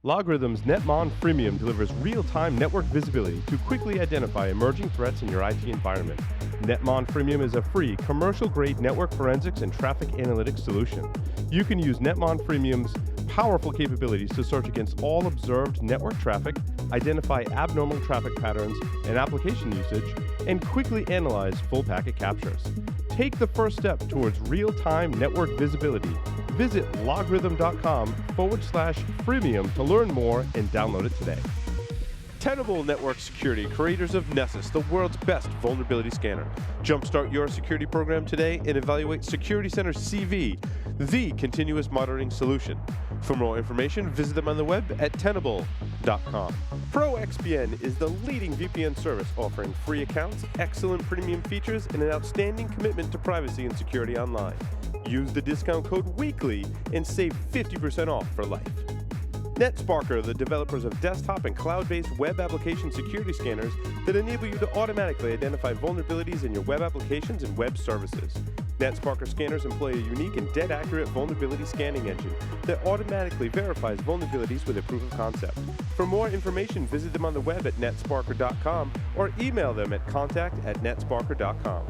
Logarithm's NetMon Freemium delivers real-time network visibility to quickly identify emerging threats in your IT environment. NetMon Freemium is a free, commercial-grade network forensics and traffic analytics solution. You can use NetMon Freemium's powerful capabilities to search against all observed network traffic, identify abnormal traffic patterns and application usage, and quickly analyze full packet captures. Take the first step towards real-time network visibility. Visit logarithm.com/freemium to learn more and download it today. Tenable Network Security, creators of Nessus, the world's best vulnerability scanner. Jumpstart your security program today and evaluate Security Center CV, the continuous monitoring solution. For more information, visit them on the web at tenable.com. ProXPN is the leading VPN service offering free accounts, excellent premium features, and an outstanding commitment to privacy and security online. Use the discount code WEEKLY and save 50% off for life. NetSparker, the developers of desktop and cloud-based web application security scanners that enable you to automatically identify vulnerabilities in your web applications and web services. NetSparker scanners employ a unique and dead-accurate vulnerability scanning engine that automatically verifies vulnerabilities with a proof of concept. For more information, visit them on the web at netsparker.com or email them at contact@netsparker.com.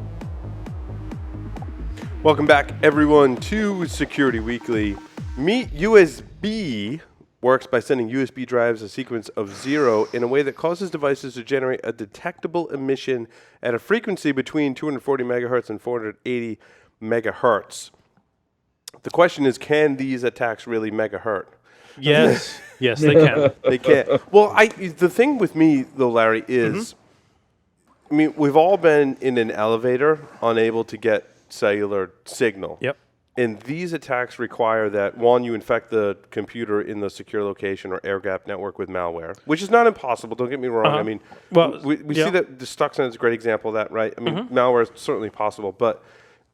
Welcome back, everyone, to Security Weekly. Meet USB works by sending USB drives a sequence of 0 in a way that causes devices to generate a detectable emission at a frequency between 240 megahertz and 480 megahertz. The question is, can these attacks really megahertz? Yes, yes, they can. They can. Well, the thing with me, though, Larry, is, I mean, we've all been in an elevator unable to get cellular signal. Yep. And these attacks require that, one, you infect the computer in the secure location or air-gapped network with malware, which is not impossible, don't get me wrong. I mean, we see that the Stuxnet is a great example of that, right? I mean, malware is certainly possible, but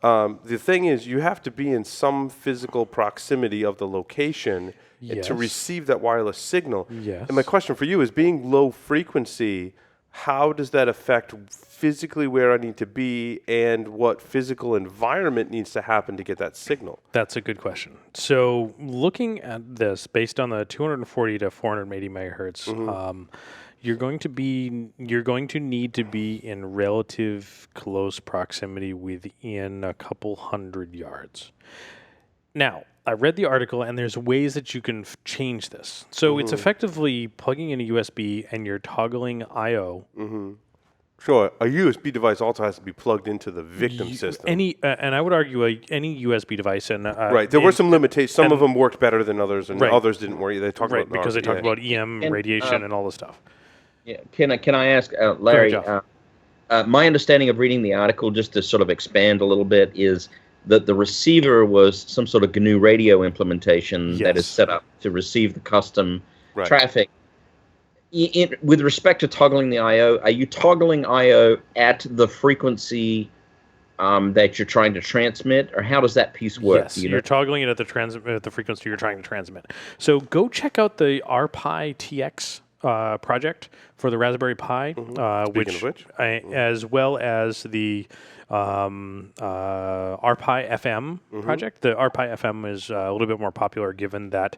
the thing is, you have to be in some physical proximity of the location to receive that wireless signal. Yes. And my question for you is, being low frequency, how does that affect physically where I need to be and what physical environment needs to happen to get that signal? That's a good question. So looking at this, based on the 240 to 480 megahertz, you're going to need to be in relative close proximity within a couple hundred yards. Now, I read the article, and there's ways that you can change this. So it's effectively plugging in a USB, and you're toggling I/O. Sure. A USB device also has to be plugged into the victim system. And I would argue any USB device. And right. There were some limitations. Some of them worked better than others, and others didn't work. They talked about because they talked about EM radiation and all this stuff. Yeah. Can I ask Larry? My understanding of reading the article, just to sort of expand a little bit, is that the receiver was some sort of GNU radio implementation that is set up to receive the custom traffic. With respect to toggling the I/O, are you toggling I/O at the frequency that you're trying to transmit, or how does that piece work? Yes, you're toggling it at the frequency you're trying to transmit. So go check out the RPi TX project for the Raspberry Pi, as well as the RPi FM project. The RPi FM is a little bit more popular given that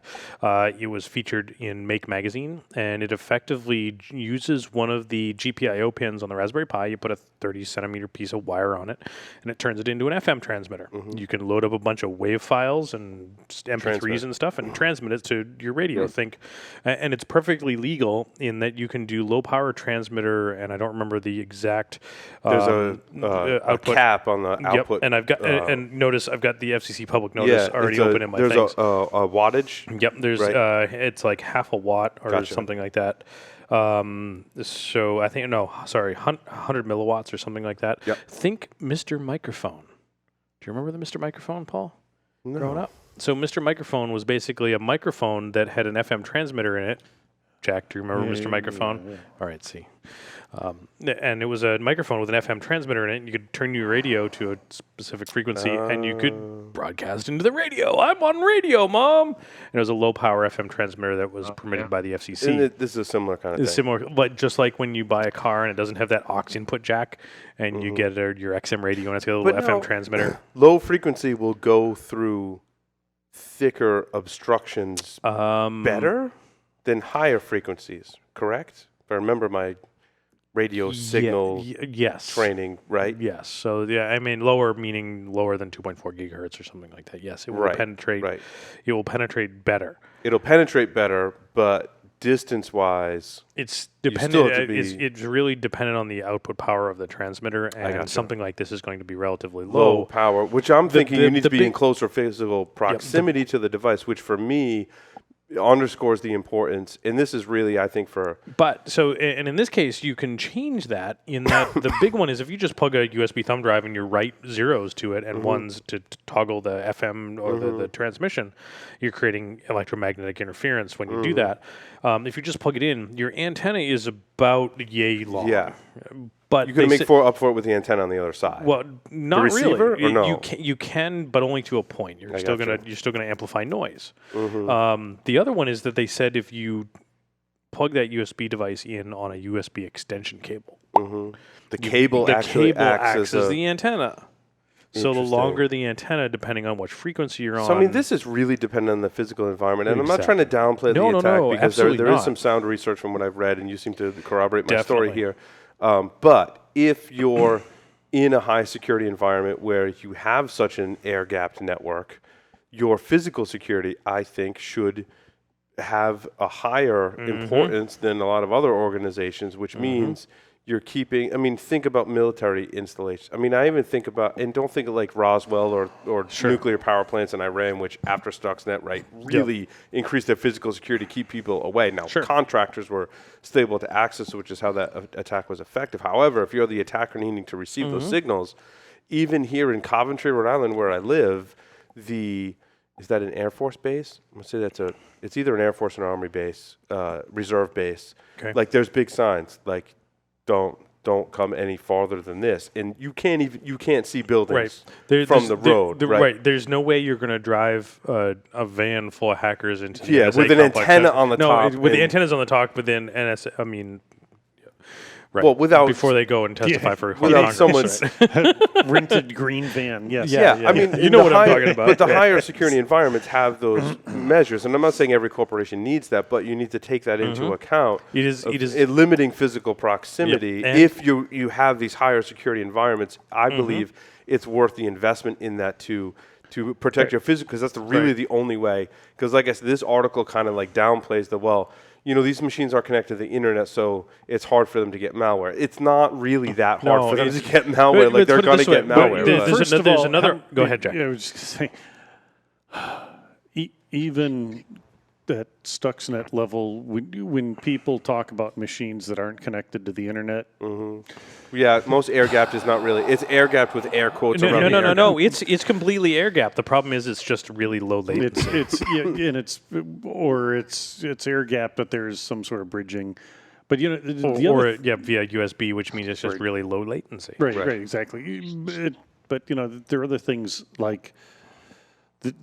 it was featured in Make magazine, and it effectively uses one of the GPIO pins on the Raspberry Pi. You put a 30 centimeter piece of wire on it, and it turns it into an FM transmitter. You can load up a bunch of WAV files and MP3s and stuff and transmit it to your radio. And it's perfectly legal in that you can do low power transmitter, and I don't remember the exact There's a cap on the output. And I've got and notice I've got the FCC public notice already open in my things. There's a wattage. Yep, there's it's like half a watt or something like that. So I think 100 milliwatts or something like that. Yep. Think Mr. Microphone. Do you remember the Mr. Microphone, Paul? No. Growing up. So Mr. Microphone was basically a microphone that had an FM transmitter in it. Jack, do you remember Mr. Microphone? Yeah. All right, see. And it was a microphone with an FM transmitter in it, and you could turn your radio to a specific frequency, and you could broadcast into the radio. I'm on radio, Mom! And it was a low-power FM transmitter that was permitted by the FCC. And this is a similar kind of thing. It's similar, but just like when you buy a car and it doesn't have that aux input jack, and you get your XM radio and it's got a little FM transmitter. Low frequency will go through thicker obstructions better? than higher frequencies, correct? If I remember my radio signal yes. training, right? Yes. So, I mean, lower meaning lower than 2.4 gigahertz or something like that. Yes, it will penetrate. Right. It will penetrate better. It'll penetrate better, but distance-wise, it's dependent. It's really dependent on the output power of the transmitter, and something like this is going to be relatively low power, which I'm thinking you need to be in closer physical proximity to the device, which for me underscores the importance. And this is really, I think, and in this case, you can change that in that the big one is if you just plug a USB thumb drive and you write zeros to it and ones to toggle the FM or the transmission, you're creating electromagnetic interference when you do that. If you just plug it in, your antenna is about yay long. Yeah. But you can make up for it with the antenna on the other side. Well, not the receiver, really. Or no? You can, but only to a point. You're still gonna amplify noise. The other one is that they said if you plug that USB device in on a USB extension cable, the cable actually acts as the antenna. So the longer the antenna, depending on which frequency you're on. So I mean, this is really dependent on the physical environment, and I'm not trying to downplay the attack because there is some sound research from what I've read, and you seem to corroborate my story here. But if you're in a high security environment where you have such an air-gapped network, your physical security, I think, should have a higher importance than a lot of other organizations, which means you're keeping, I mean, think about military installations. I mean, I even think about, and don't think of like Roswell or nuclear power plants in Iran, which after Stuxnet, really increased their physical security to keep people away. Now, contractors were still able to access, which is how that attack was effective. However, if you're the attacker needing to receive those signals, even here in Coventry, Rhode Island, where I live, is that an Air Force base? I'm going to say it's either an Air Force or an Army base, reserve base. Okay. Like there's big signs, like, don't come any farther than this, and you can't see buildings from the road. Right. There's no way you're going to drive a van full of hackers into the NSA with an antenna on the top. With the antennas on the top, but then NSA. I mean. Right. Well, before they go and testify for without someone's rented green van. Yes. Yeah. I mean, you know what I'm talking about. But the higher security environments have those measures, and I'm not saying every corporation needs that, but you need to take that into account. It is limiting physical proximity. If you have these higher security environments, I believe it's worth the investment in that to protect your physical, because that's really the only way. Because like I said, this article kind of like downplays these machines are connected to the internet, so it's hard for them to get malware. It's not really that hard for them to get malware. Like they're going to get malware. There's another. Go ahead, Jack. I was just going to say, even at Stuxnet level, when people talk about machines that aren't connected to the internet. Yeah, most air-gapped is not really. It's air-gapped with air quotes around No. It's completely air-gapped. The problem is it's just really low latency. It's air-gapped, but there's some sort of bridging. But via USB, which means it's just really low latency. Right, exactly. But there are other things like.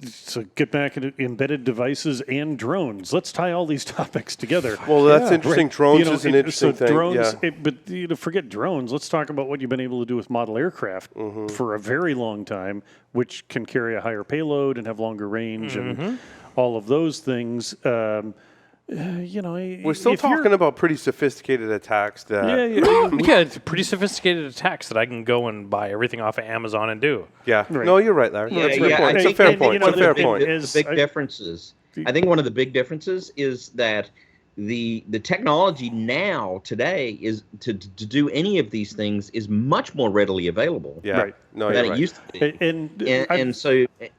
So get back into embedded devices and drones. Let's tie all these topics together. Well, that's interesting. Drones is an interesting thing. Drones, but forget drones. Let's talk about what you've been able to do with model aircraft for a very long time, which can carry a higher payload and have longer range and all of those things. We're still talking about pretty sophisticated attacks. It's pretty sophisticated attacks that I can go and buy everything off of Amazon and do. Yeah, no, you're right, Larry. That's a fair point. It's a fair point. It's a fair point. The big differences. I think one of the big differences is that the technology now today is to do any of these things is much more readily available. Yeah, right. No, than you're it used to be.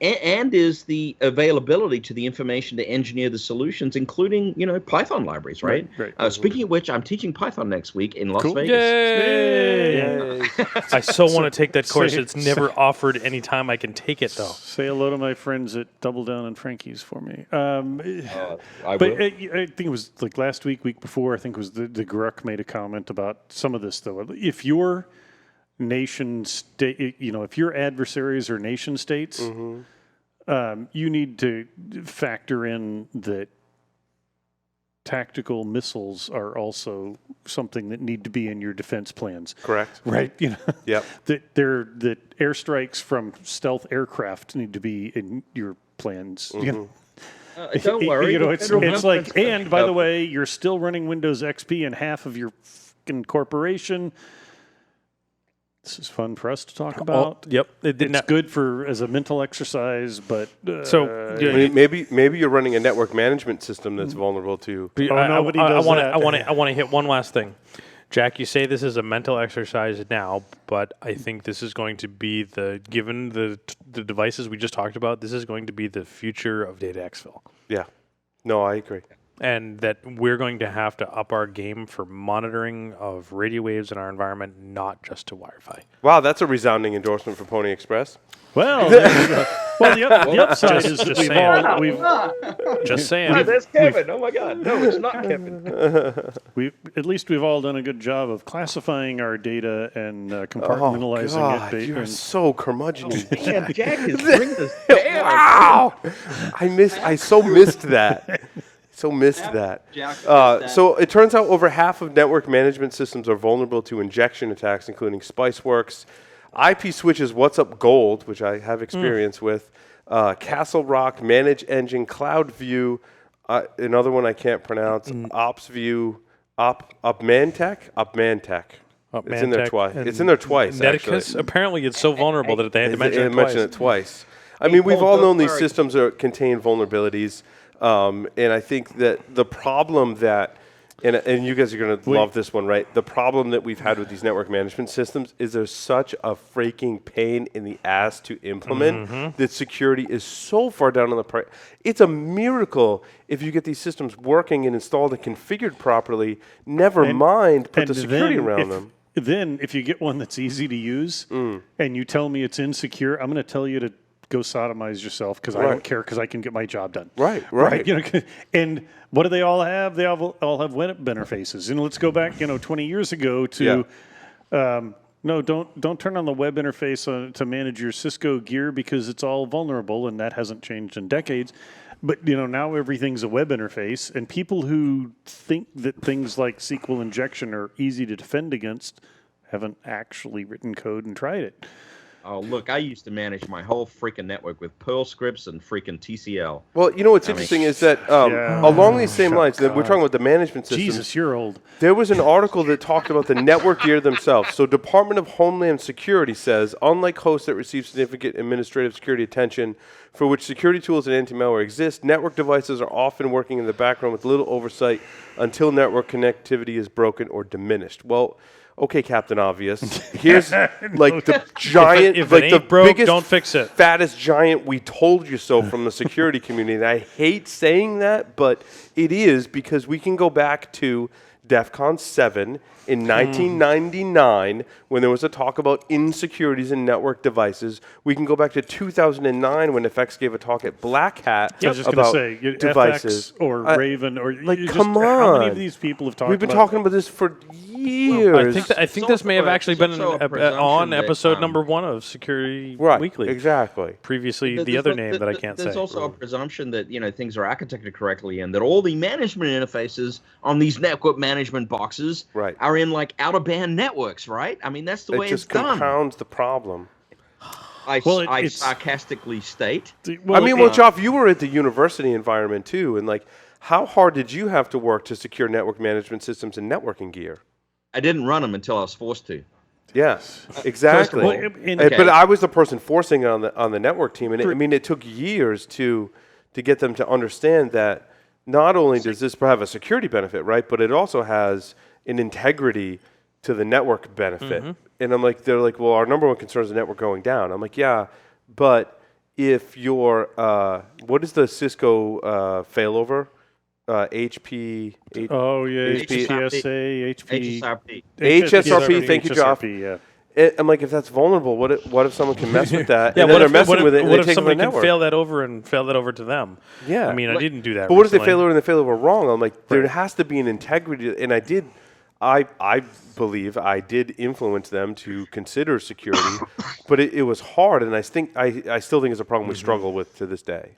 And is the availability to the information to engineer the solutions, including Python libraries, right? Speaking of which, I'm teaching Python next week in Las Vegas. Yay! I so want to take that course. It's never offered any time I can take it though. Say hello to my friends at Double Down and Frankie's for me. I think it was like last week before. I think it was the Guruk made a comment about some of this though. If your nation state, if your adversaries are nation states, you need to factor in that tactical missiles are also something that need to be in your defense plans. Correct. Right. Yep. That airstrikes from stealth aircraft need to be in your plans. Don't worry. It's like, and by the way, you're still running Windows XP in half of your fucking corporation. This is fun for us to talk about. Yep. It's good as a mental exercise, but maybe you're running a network management system that's vulnerable to. Nobody does that. I want to hit one last thing. Jack, you say this is a mental exercise now, but I think this is going to be given the devices we just talked about, this is going to be the future of data exfil. Yeah. No, I agree. And that we're going to have to up our game for monitoring of radio waves in our environment, not just to Wi-Fi. Wow, that's a resounding endorsement for Pony Express. Well, the upside is that we've just saying. Oh, there's Kevin. Oh my God, no, it's not Kevin. At least we've all done a good job of classifying our data and compartmentalizing it. You're so curmudgeon-y. Man, Jack is bringing us down. Wow! I so missed that. So it turns out over half of network management systems are vulnerable to injection attacks, including Spiceworks, IP Switch's What's Up Gold, which I have experience with, Castle Rock, Manage Engine, CloudView, another one I can't pronounce, OpsView, Upmantech. It's in there twice. It's in there twice. Medicus. Apparently, it's so vulnerable that they had to mention it twice. I mean, we've all known these systems contain vulnerabilities. And I think that the problem that, and you guys are going to love this one, right? The problem that we've had with these network management systems is there's such a freaking pain in the ass to implement that security is so far down on the priority. It's a miracle if you get these systems working and installed and configured properly, never mind put the security around them. Then if you get one that's easy to use and you tell me it's insecure, I'm going to tell you to go sodomize yourself because I don't care because I can get my job done. Right. And what do they all have? They all have web interfaces. And let's go back, 20 years ago to, no, don't turn on the web interface to manage your Cisco gear because it's all vulnerable, and that hasn't changed in decades. But now everything's a web interface, and people who think that things like SQL injection are easy to defend against haven't actually written code and tried it. Oh, look, I used to manage my whole freaking network with Perl scripts and freaking TCL. Well, what's interesting is that along these same lines, we're talking about the management system. Jesus, you're old. There was an article that talked about the network gear themselves. So Department of Homeland Security says, unlike hosts that receive significant administrative security attention for which security tools and anti-malware exist, network devices are often working in the background with little oversight until network connectivity is broken or diminished. Well, okay, Captain Obvious. Here's the giant, if it ain't broke, biggest, don't fix it. Fattest giant "we told you so" from the security community. And I hate saying that, but it is because we can go back to DEF CON 7 in 1999 when there was a talk about insecurities in network devices. We can go back to 2009 when FX gave a talk at Black Hat about devices. FX or Raven or come on. How many of these people have talked about We've been talking about this for years. I think this may have actually been on episode number 1 of Security Weekly. Exactly. Previously, the other name that I can't say. There's also a presumption that things are architected correctly and that all the management interfaces on these network management boxes are in out of band networks, right? I mean, that's the way it's done. It just compounds the problem. I sarcastically state. Joff, you were at the university environment too, and how hard did you have to work to secure network management systems and networking gear? I didn't run them until I was forced to. Yes, exactly. But I was the person forcing it on the network team, and it took years to get them to understand that not only does this have a security benefit, right, but it also has an integrity to the network benefit. And they're like, well, our number one concern is the network going down. I'm like, yeah, but if your, what is the Cisco failover? HP. HCSA, HP. HSRP, thank you, Joff. Yeah. I'm like, if that's vulnerable, what if someone can mess with that? And then they're messing with it. What if somebody can fail that over to them? Yeah. I mean, I didn't do that. But what if they fail over and they fail over wrong? I'm like, there has to be an integrity. And I believe I did influence them to consider security, but it was hard. And I still think it's a problem we struggle with to this day.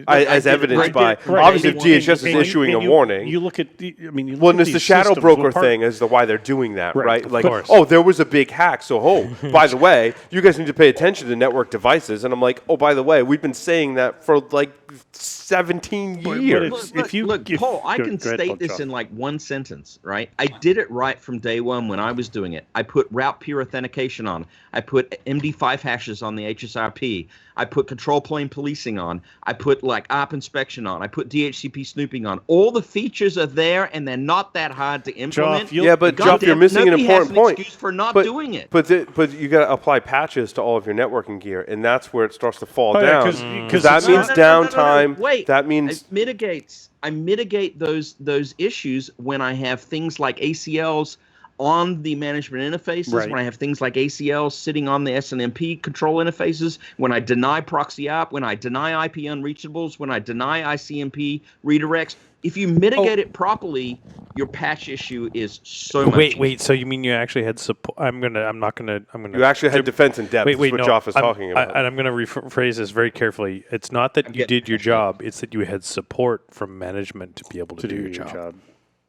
as evidenced by obviously if DHS is issuing a warning. You look at the, I mean, you well, look at it's the shadow broker thing as to why they're doing that, right? Like, oh, there was a big hack, so by the way, you guys need to pay attention to network devices. And I'm like, oh, by the way, we've been saying that for like 17 years. Look, Paul, I can state this in like one sentence, right? I did it right from day one when I was doing it. I put route peer authentication on. I put MD5 hashes on the HSRP. I put control plane policing on. I put like ARP inspection on. I put DHCP snooping on. All the features are there, and they're not that hard to implement. But Joff, you're missing an important point. Excuse for not doing it. But you got to apply patches to all of your networking gear, and that's where it starts to fall down. Because that means downtime. Wait, that means it mitigates. I mitigate those issues when I have things like ACLs on the management interfaces, when I have things like ACLs sitting on the SNMP control interfaces, when I deny proxy ARP, when I deny IP unreachables, when I deny ICMP redirects. If you mitigate it properly, your patch issue is so much easier. Wait. So you mean you actually had support? You actually had defense in depth. What Joff is talking about. And I'm going to rephrase this very carefully. It's not that you did your job; it's that you had support from management to be able to do your job.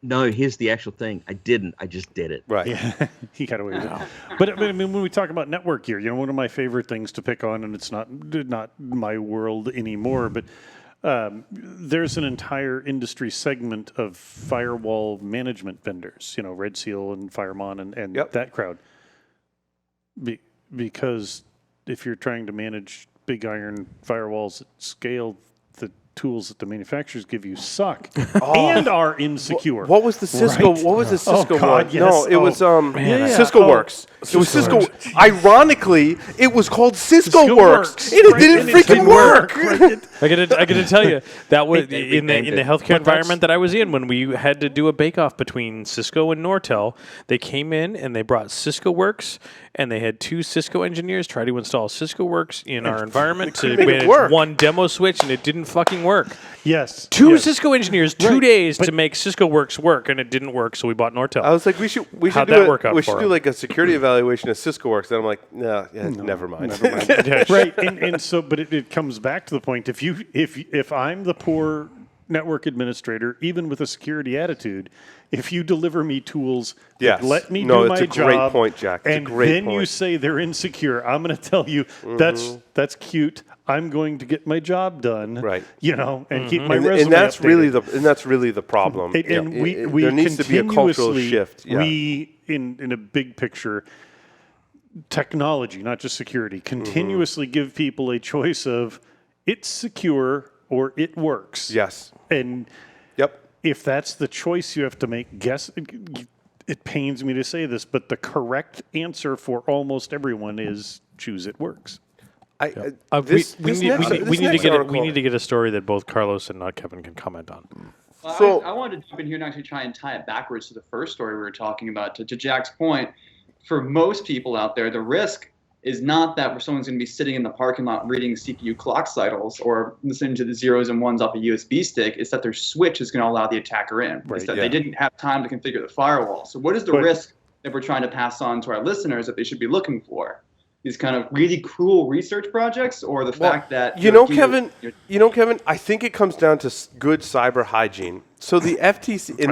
No, here's the actual thing. I didn't. I just did it. Right. Yeah, he got away with it. But I mean, when we talk about network gear, one of my favorite things to pick on, and it's not my world anymore, but there's an entire industry segment of firewall management vendors, Red Seal and Firemon and that crowd. Because if you're trying to manage big iron firewalls at scale, the tools that the manufacturers give you suck and are insecure. What was the Cisco? Right? What was the Cisco one? Yes. No, it was Cisco Works. It was Cisco. Ironically, it was called Cisco Works, and it didn't freaking work. I got to tell you that was in the healthcare environment that I was in when we had to do a bake-off between Cisco and Nortel. They came in and they brought Cisco Works, and they had 2 Cisco engineers try to install Cisco Works in our environment to manage one demo switch, and it didn't fucking work. Yes. 2 Cisco engineers, 2 days to make Cisco Works work, and it didn't work, so we bought Nortel. I was like, we should do like a security evaluation of Cisco Works. And I'm like, no, never mind. Right. And so, but it comes back to the point. If I'm the poor network administrator, even with a security attitude, if you deliver me tools that let me do my job, great point, Jack. And then you say they're insecure, I'm going to tell you that's cute. I'm going to get my job done, right? And keep my resume. And that's updated. really the problem. And we there needs to be a cultural shift. Yeah. We in a big picture, technology, not just security, continuously give people a choice of it's secure or it works. Yes. And if that's the choice you have to make, it pains me to say this, but the correct answer for almost everyone is choose it works. We need to get a story that both Carlos and Kevin can comment on. So I wanted to jump in here and actually try and tie it backwards to the first story we were talking about. To Jack's point, for most people out there, the risk is not that someone's going to be sitting in the parking lot reading CPU clock cycles or listening to the zeros and ones off a USB stick. It's that their switch is going to allow the attacker in. Right, it's that they didn't have time to configure the firewall. So what is the risk that we're trying to pass on to our listeners that they should be looking for? These kind of really cruel research projects, or the fact that Kevin, I think it comes down to good cyber hygiene. So the FTC in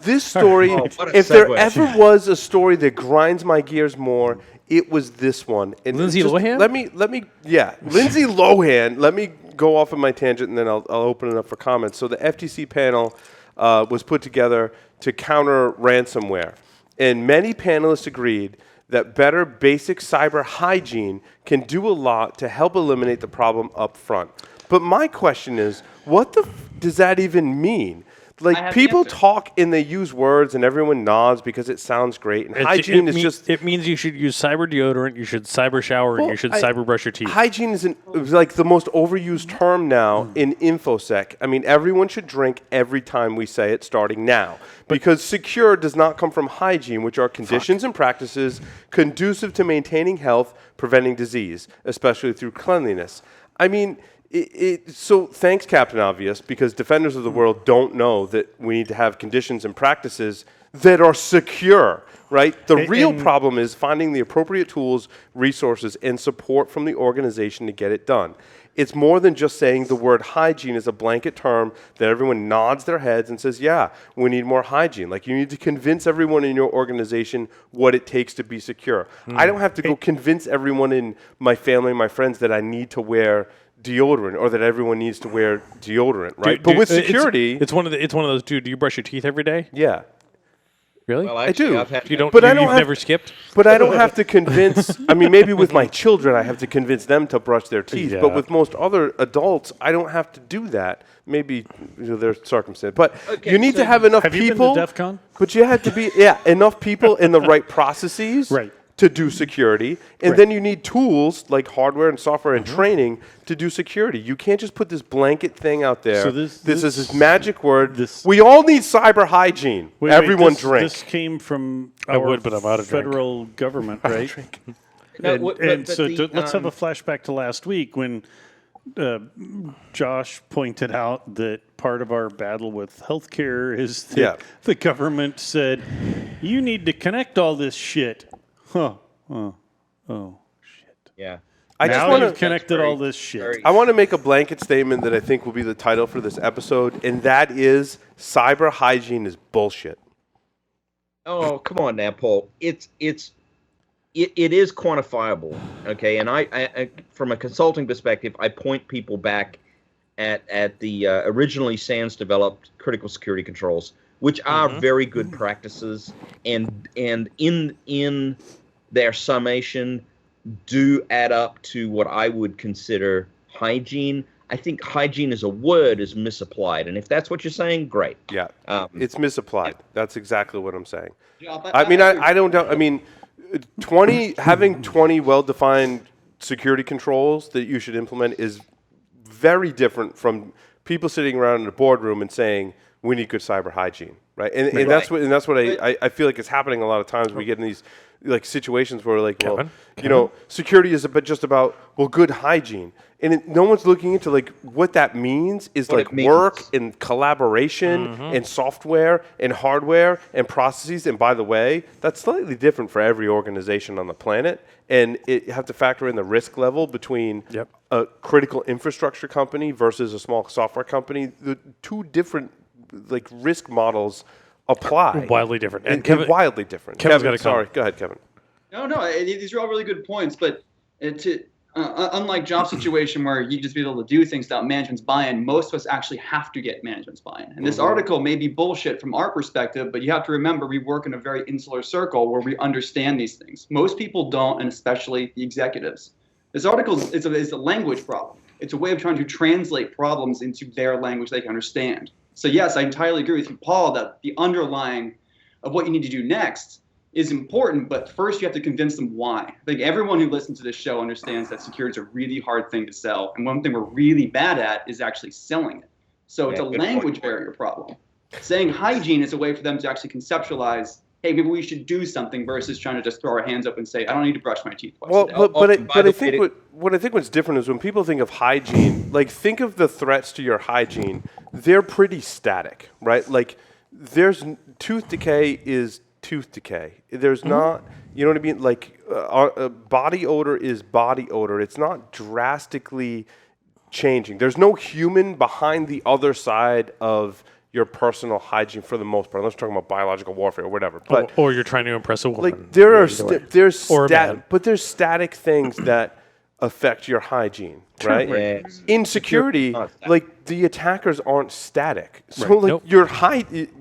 this story, if there ever was a story that grinds my gears more, it was this one. And Lindsay Lohan? Lindsay Lohan. Let me go off on my tangent, and then I'll open it up for comments. So the FTC panel was put together to counter ransomware, and many panelists agreed that better basic cyber hygiene can do a lot to help eliminate the problem up front. But my question is, what does that even mean? Like, people talk and they use words and everyone nods because it sounds great. And hygiene is just... It means you should use cyber deodorant, you should cyber shower, and you should cyber brush your teeth. Hygiene is like the most overused term now in InfoSec. I mean, everyone should drink every time we say it starting now. Because secure does not come from hygiene, which are conditions and practices conducive to maintaining health, preventing disease, especially through cleanliness. I mean... So thanks, Captain Obvious, because defenders of the world don't know that we need to have conditions and practices that are secure, right? The real problem is finding the appropriate tools, resources, and support from the organization to get it done. It's more than just saying the word hygiene is a blanket term that everyone nods their heads and says, yeah, we need more hygiene. Like, you need to convince everyone in your organization what it takes to be secure. I don't have to go convince everyone in my family and my friends that I need to wear deodorant or that everyone needs to wear deodorant, right? But with security... It's one of those, dude, do you brush your teeth every day? Yeah. Really? Well, I actually, do. I've had You don't, But you, I don't you've have- never skipped? But I don't have to convince, I mean, maybe with my children, I have to convince them to brush their teeth. Yeah. But with most other adults, I don't have to do that. Maybe they're circumstances. But Okay, you need so to have enough Have you people. been to DEF CON? But you have to be, enough people in the right processes Right. to do security. And then you need tools like hardware and software and training to do security. You can't just put this blanket thing out there. So this this- is this magic word. this- We all need cyber hygiene. Wait, Everyone this, drink. This came from I our would, but I'm out of drink. federal government, right? No, And but so the, let's have a flashback to last week when Josh pointed out that part of our battle with healthcare is that the government said, you need to connect all this shit. Huh. Oh, shit. Yeah. I just Now want you've to connected all this shit. I want to make a blanket statement that I think will be the title for this episode, and that is cyber hygiene is bullshit. Oh, come on now, Paul. It is quantifiable, okay? And I from a consulting perspective, I point people back at the originally SANS developed critical security controls, which are very good practices, and in their summation do add up to what I would consider hygiene. I think hygiene as a word is misapplied, and if that's what you're saying, great. Yeah, it's misapplied. That's exactly what I'm saying. Yeah, I mean, I don't know. I mean, having 20 well-defined security controls that you should implement is very different from people sitting around in a boardroom and saying we need good cyber hygiene, right? And that's what I feel like is happening a lot of times. We get in these like situations where like, Kevin? you know, security is just about good hygiene, and no one's looking into like what that means is What like it means. work and collaboration and software and hardware and processes. And by the way, that's slightly different for every organization on the planet, and you have to factor in the risk level between a critical infrastructure company versus a small software company. The two different like risk models apply. Wildly different. And wildly different. Kevin's Kevin, got to come. sorry. Go ahead, Kevin. No, these are all really good points, but unlike job situation where you just be able to do things without management's buy-in, most of us actually have to get management's buy-in. And this article may be bullshit from our perspective, but you have to remember we work in a very insular circle where we understand these things. Most people don't, and especially the executives. This article is a language problem. It's a way of trying to translate problems into their language they can understand. So yes, I entirely agree with you, Paul, that the underlying of what you need to do next is important, but first you have to convince them why. I think everyone who listens to this show understands that security is a really hard thing to sell, and one thing we're really bad at is actually selling it. So it's a language barrier problem. Saying hygiene is a way for them to actually conceptualize, hey, maybe we should do something versus trying to just throw our hands up and say, I don't need to brush my teeth twice a day. But I think what I think what's different is when people think of hygiene, like think of the threats to your hygiene, they're pretty static, right? Like there's tooth decay is tooth decay. There's not, you know what I mean? Like body odor is body odor. It's not drastically changing. There's no human behind the other side of your personal hygiene for the most part, unless we're talking about biological warfare or whatever. But or you're trying to impress a woman. like there are there's static things that affect your hygiene, right? Yes. In security, like the attackers aren't static. So Right. like Nope. your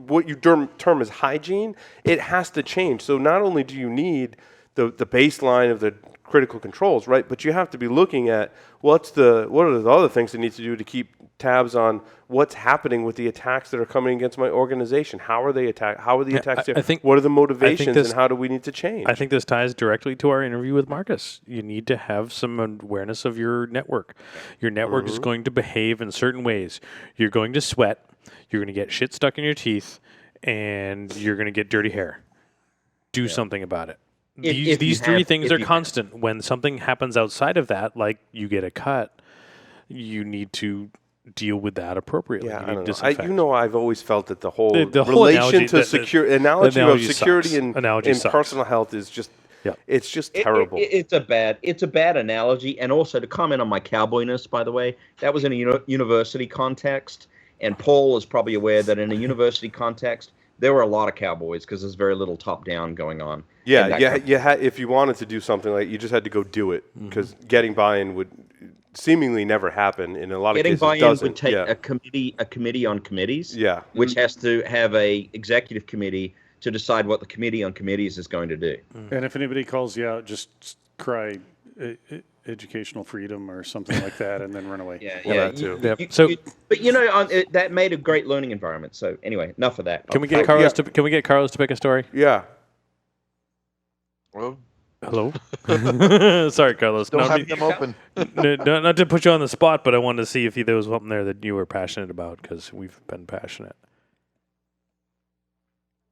what you term as hygiene, it has to change. So not only do you need the baseline of the critical controls, right? But you have to be looking at what are the other things that need to do to keep tabs on what's happening with the attacks that are coming against my organization. How are they attacked? How are the attacks? I think, what are the motivations and how do we need to change? I think this ties directly to our interview with Marcus. You need to have some awareness of your network. Your network is going to behave in certain ways. You're going to sweat. You're going to get shit stuck in your teeth, and you're going to get dirty hair. Do something about it. These three things are constant. When something happens outside of that, like you get a cut, you need to deal with that appropriately. Yeah, you I need don't to know. disinfect. I've always felt that the whole The whole relation analogy- to the security of analogy security sucks. and Analogy sucks. personal health is just Yeah. It's just terrible. It's a bad analogy. And also to comment on my cowboyness, by the way, that was in a university context. And Paul is probably aware that in a university context, there were a lot of cowboys because there's very little top-down going on. Yeah, if you wanted to do something like, you just had to go do it because getting buy-in would seemingly never happen. In a lot of cases, getting buy-in would take yeah. a committee on committees, Yeah. which has to have a executive committee to decide what the committee on committees is going to do. And if anybody calls you out, just cry educational freedom or something like that, and then run away. That too. But that made a great learning environment. So anyway, enough of that. Can we get Carlos to pick a story? Yeah. Well, hello. Sorry, Carlos. Don't have them open. Not to put you on the spot, but I wanted to see if there was something there that you were passionate about, because we've been passionate.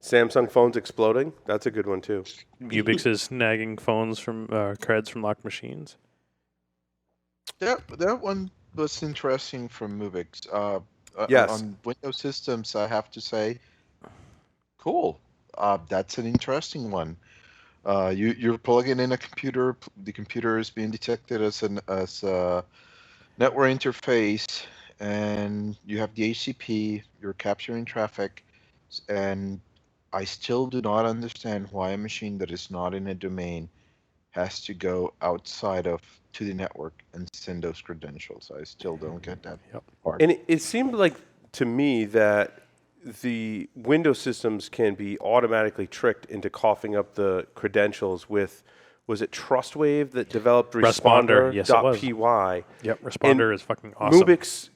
Samsung phones exploding. That's a good one too. Ubix is snagging phones from creds from locked machines. That one was interesting from Mubix. Yes. On Windows systems, I have to say, cool. That's an interesting one. You're plugging in a computer. The computer is being detected as a network interface, and you have the HCP. You're capturing traffic, and I still do not understand why a machine that is not in a domain has to go outside to the network and send those credentials. I still don't get that part. And it seemed like to me that the Windows systems can be automatically tricked into coughing up the credentials with, was it TrustWave that developed Responder? Yes, it was. .py. Yep, Responder is fucking awesome. Mubix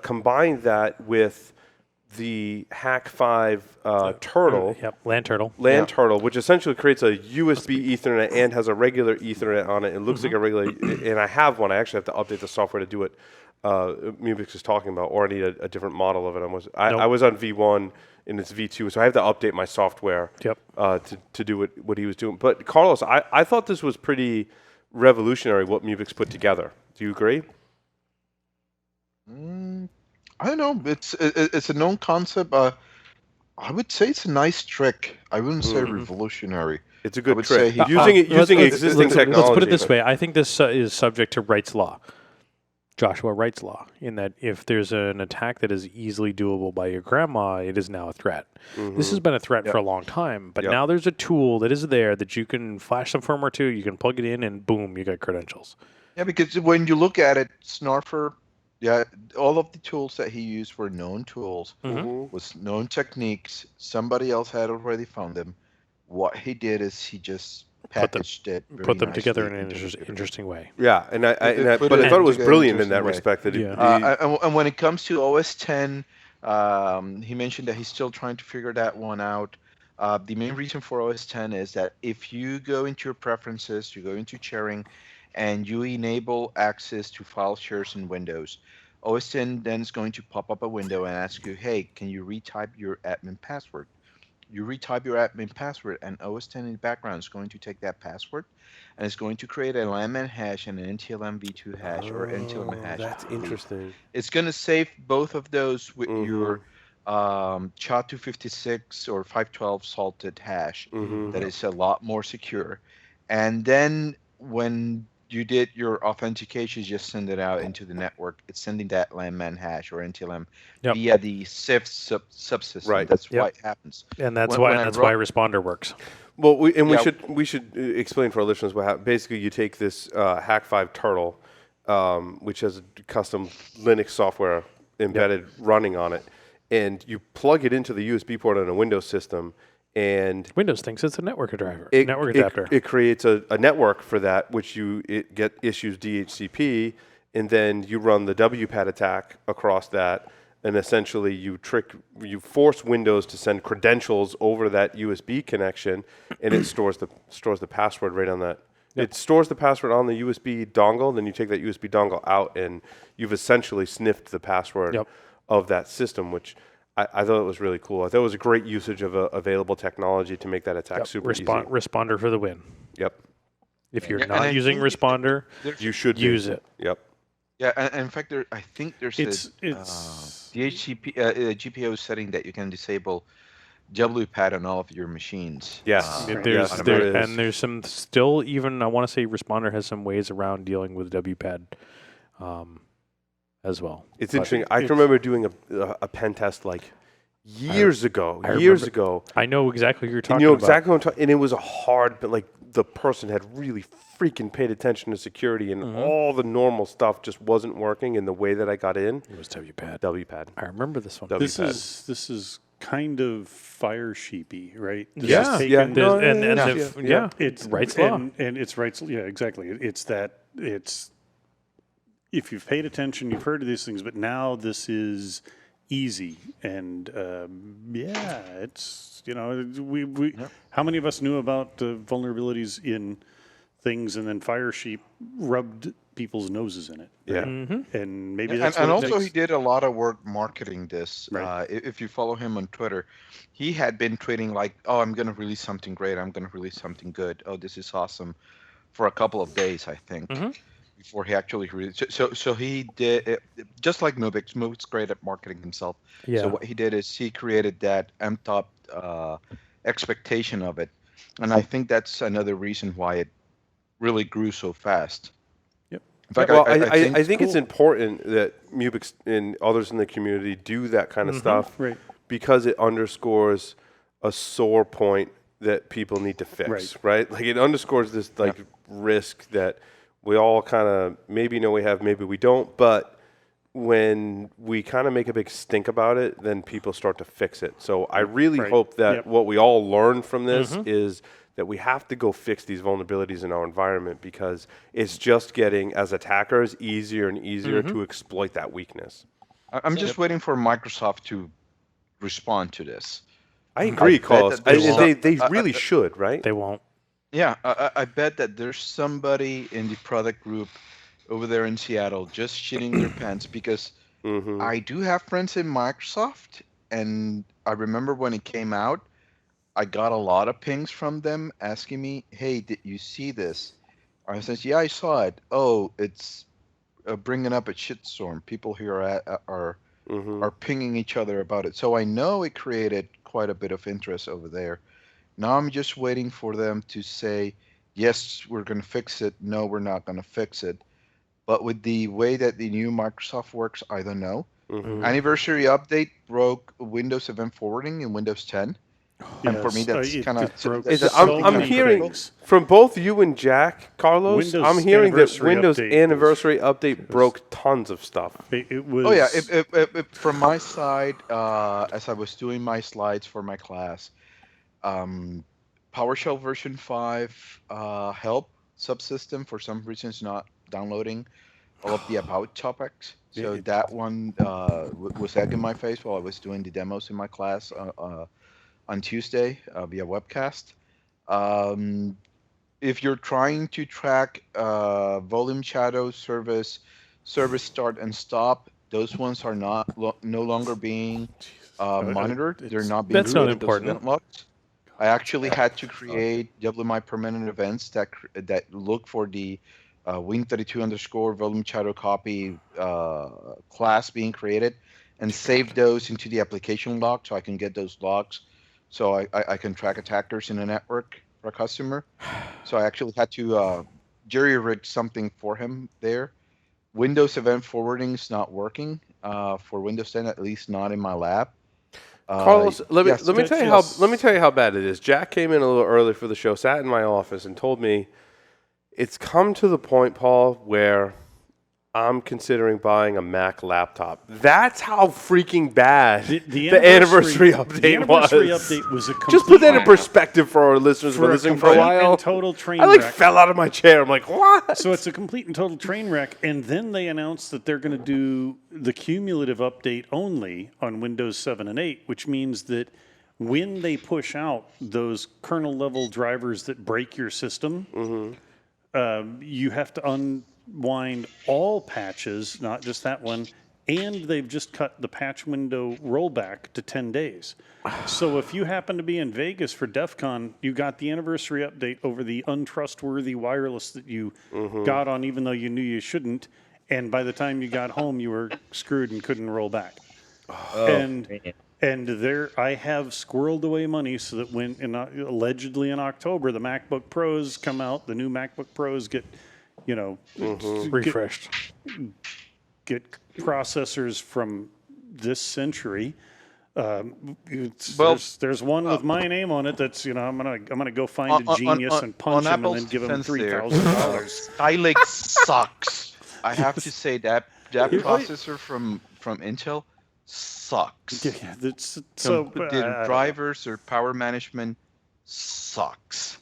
combined that with the Hack5 turtle. LAN turtle. LAN turtle, which essentially creates a USB Ethernet and has a regular Ethernet on it. It looks like a regular, and I have one. I actually have to update the software to do it. Mubix is talking about, or I need a different model of it. I was on V1 and it's V2, so I have to update my software to do what he was doing. But Carlos, I thought this was pretty revolutionary what Mubix put together. Do you agree? I don't know. It's a known concept. I would say it's a nice trick. I wouldn't say revolutionary. It's a good trick. Using existing technology. Let's put it this way. I think this is subject to Wright's Law. Joshua Wright's Law, in that if there's an attack that is easily doable by your grandma, it is now a threat. This has been a threat for a long time, but now there's a tool that is there that you can flash some firmware to, you can plug it in, and boom, you got credentials. Yeah, because when you look at it, Snarfer, all of the tools that he used were known tools, was known techniques. Somebody else had already found them. What he did is he just packaged put them together in an interesting way. Yeah, but I thought it was brilliant in that respect. And when it comes to OS 10, he mentioned that he's still trying to figure that one out. The main reason for OS 10 is that if you go into your preferences, you go into sharing, and you enable access to file shares in Windows, OS 10 then is going to pop up a window and ask you, hey, can you retype your admin password? You retype your admin password, and OS 10 in the background is going to take that password, and it's going to create a LAN hash and an NTLM v2 hash or NTLM hash. That's interesting. It's going to save both of those with your SHA-256 or 512 salted hash. That is a lot more secure. And then when you did your authentication, just send it out into the network. It's sending that LAN hash or NTLM via the CIF subsystem. Right. That's why it happens. And that's why Responder works. Well, we should explain for our listeners what happened. Basically, you take this Hack5 turtle, which has a custom Linux software embedded running on it, and you plug it into the USB port on a Windows system. And Windows thinks it's a network adapter. It creates a network for that, which issues DHCP, and then you run the WPAT attack across that, and essentially you force Windows to send credentials over that USB connection, and it stores the password right on that. It stores the password on the USB dongle, then you take that USB dongle out, and you've essentially sniffed the password of that system, which I thought it was really cool. I thought it was a great usage of available technology to make that attack super easy. Responder for the win. Yep. If you're not using Responder, you should use it. Yep. Yeah, and in fact, I think there's a GPO setting that you can disable WPAD on all of your machines. Yes. There's some still even I want to say Responder has some ways around dealing with WPAD as well. It's interesting. I can remember doing a pen test like years ago. I know exactly what you're talking and you know about. exactly what I'm talking. And it was a hard, but like the person had really freaking paid attention to security, and all the normal stuff just wasn't working in the way that I got in. It was WPAD. WPAD. I remember this one. This is kind of fire sheepy, right? This Yeah, is taken- it's Wright's law, and it's Wright's. Yeah, exactly. It's if you've paid attention, you've heard of these things, but now this is easy, and it's we how many of us knew about vulnerabilities in things, and then Fire Sheep rubbed people's noses in it. Yeah. And maybe that's and what also he did a lot of work marketing this. Right. If you follow him on Twitter, he had been tweeting like, "Oh, I'm going to release something great. I'm going to release something good. Oh, this is awesome," for a couple of days, I think, before he actually released. So he did it, just like Mubix. Mubix great at marketing himself. Yeah. So what he did is he created that amped up expectation of it, and I think that's another reason why it really grew so fast. Yep. In fact, Well, I think it's important that Mubix and others in the community do that kind of stuff, Right. because it underscores a sore point that people need to fix, right? Like it underscores this risk that we all kind of maybe know we have, maybe we don't, but when we kind of make a big stink about it, then people start to fix it. So I really hope that what we all learn from this is that we have to go fix these vulnerabilities in our environment, because it's just getting, as attackers, easier and easier to exploit that weakness. I'm just waiting for Microsoft to respond to this. I agree, Carlos. They really should, right? They won't. Yeah, I bet that there's somebody in the product group over there in Seattle just shitting their pants, because I do have friends in Microsoft, and I remember when it came out, I got a lot of pings from them asking me, "Hey, did you see this?" I said, "Yeah, I saw it." "Oh, it's bringing up a shitstorm. People here are pinging each other about it." So I know it created quite a bit of interest over there. Now I'm just waiting for them to say, "Yes, we're going to fix it." "No, we're not going to fix it." But with the way that the new Microsoft works, I don't know. Anniversary update broke Windows event forwarding in Windows 10. And for me, that's kind of... I'm hearing from both you and Jack, Carlos, I'm hearing that Windows Anniversary Update broke tons of stuff. It was... Oh, yeah. From my side, as I was doing my slides for my class, PowerShell version 5 help subsystem for some reason is not downloading all of the about topics. So that one was egg in my face while I was doing the demos in my class on Tuesday via webcast. If you're trying to track volume shadow service start and stop, those ones are no longer being monitored. They're not being That's not important. Logs. I actually had to create WMI permanent events that look for the Win32_ volume shadow copy class being created, and save those into the application log so I can get those logs, so I can track attackers in a network for a customer. So I actually had to jerry-rig something for him there. Windows event forwarding is not working for Windows 10, at least not in my lab. Carlos, let me tell you how bad it is. Jack came in a little early for the show, sat in my office, and told me it's come to the point, Paul, where I'm considering buying a Mac laptop. That's how freaking bad the anniversary update was. The anniversary update was a complete... Just put that in perspective for our listeners who have been listening for a while. Total train I wreck. fell out of my chair. I'm like, what? So it's a complete and total train wreck. And then they announced that they're going to do the cumulative update only on Windows 7 and 8, which means that when they push out those kernel level drivers that break your system, you have to unwind all patches, not just that one, and they've just cut the patch window rollback to 10 days. So if you happen to be in Vegas for DEF CON, you got the anniversary update over the untrustworthy wireless that you got on even though you knew you shouldn't, and by the time you got home, you were screwed and couldn't roll back. And I have squirreled away money so that when allegedly in October the MacBook Pros come out, the new MacBook Pros get, refreshed. Get processors from this century. There's one with my name on it. That's I'm gonna go find a genius and punch him and then give him $3,000. Skylake sucks. I have to say that processor from Intel sucks. Yeah, the drivers or power management sucks.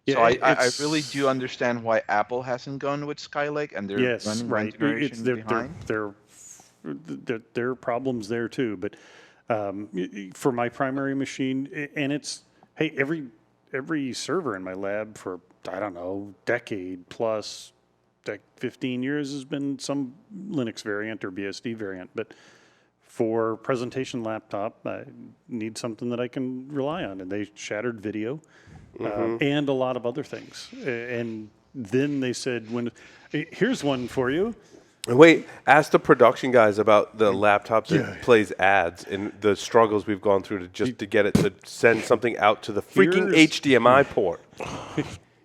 Yeah, so I really do understand why Apple hasn't gone with Skylake, and they're running one generation behind. There are problems there too, but for my primary machine, and it's every server in my lab for decade plus, 15 years has been some Linux variant or BSD variant, but for presentation laptop, I need something that I can rely on, and they shattered video and a lot of other things. And then they said, here's one for you. Wait, ask the production guys about the laptop that plays ads and the struggles we've gone through to get it to send something out to the freaking HDMI port.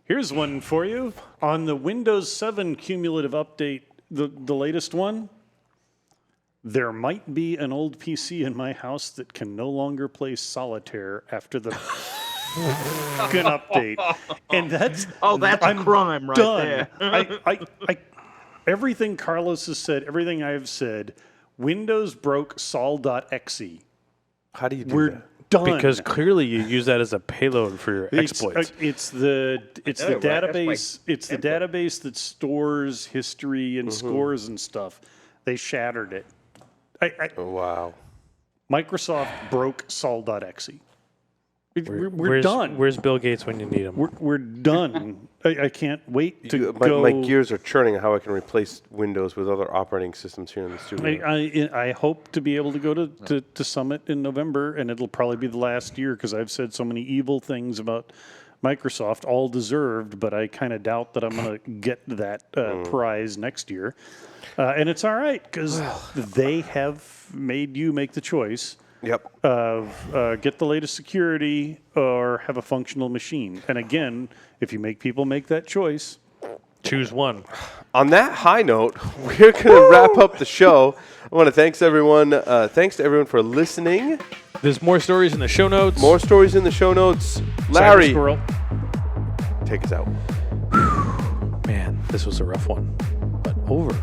Here's one for you. On the Windows 7 cumulative update, the latest one, there might be an old PC in my house that can no longer play Solitaire after the fucking update. And that's a crime right done. there. Everything Carlos has said, everything I've said, Windows broke sol.exe. How do you do We're that? done. Because clearly you use that as a payload for your exploits. It's the database. Right. It's the database that stores history and scores and stuff. They shattered it. Wow. Microsoft broke sol.exe. We're Where's done. Where's Bill Gates when you need him? We're done. I can't wait to go. My gears are churning how I can replace Windows with other operating systems here in the studio. I hope to be able to go to Summit in November, and it'll probably be the last year because I've said so many evil things about Microsoft, all deserved, but I kind of doubt that I'm going to get that prize next year. And it's all right because they have made you make the choice. Yep. Of get the latest security or have a functional machine. And again, if you make people make that choice, choose one. On that high note, we're going to wrap up the show. I want to thanks everyone. Thanks to everyone for listening. There's more stories in the show notes. More stories in the show notes. Larry, Squirrel. take us out. Man, this was a rough one, but over.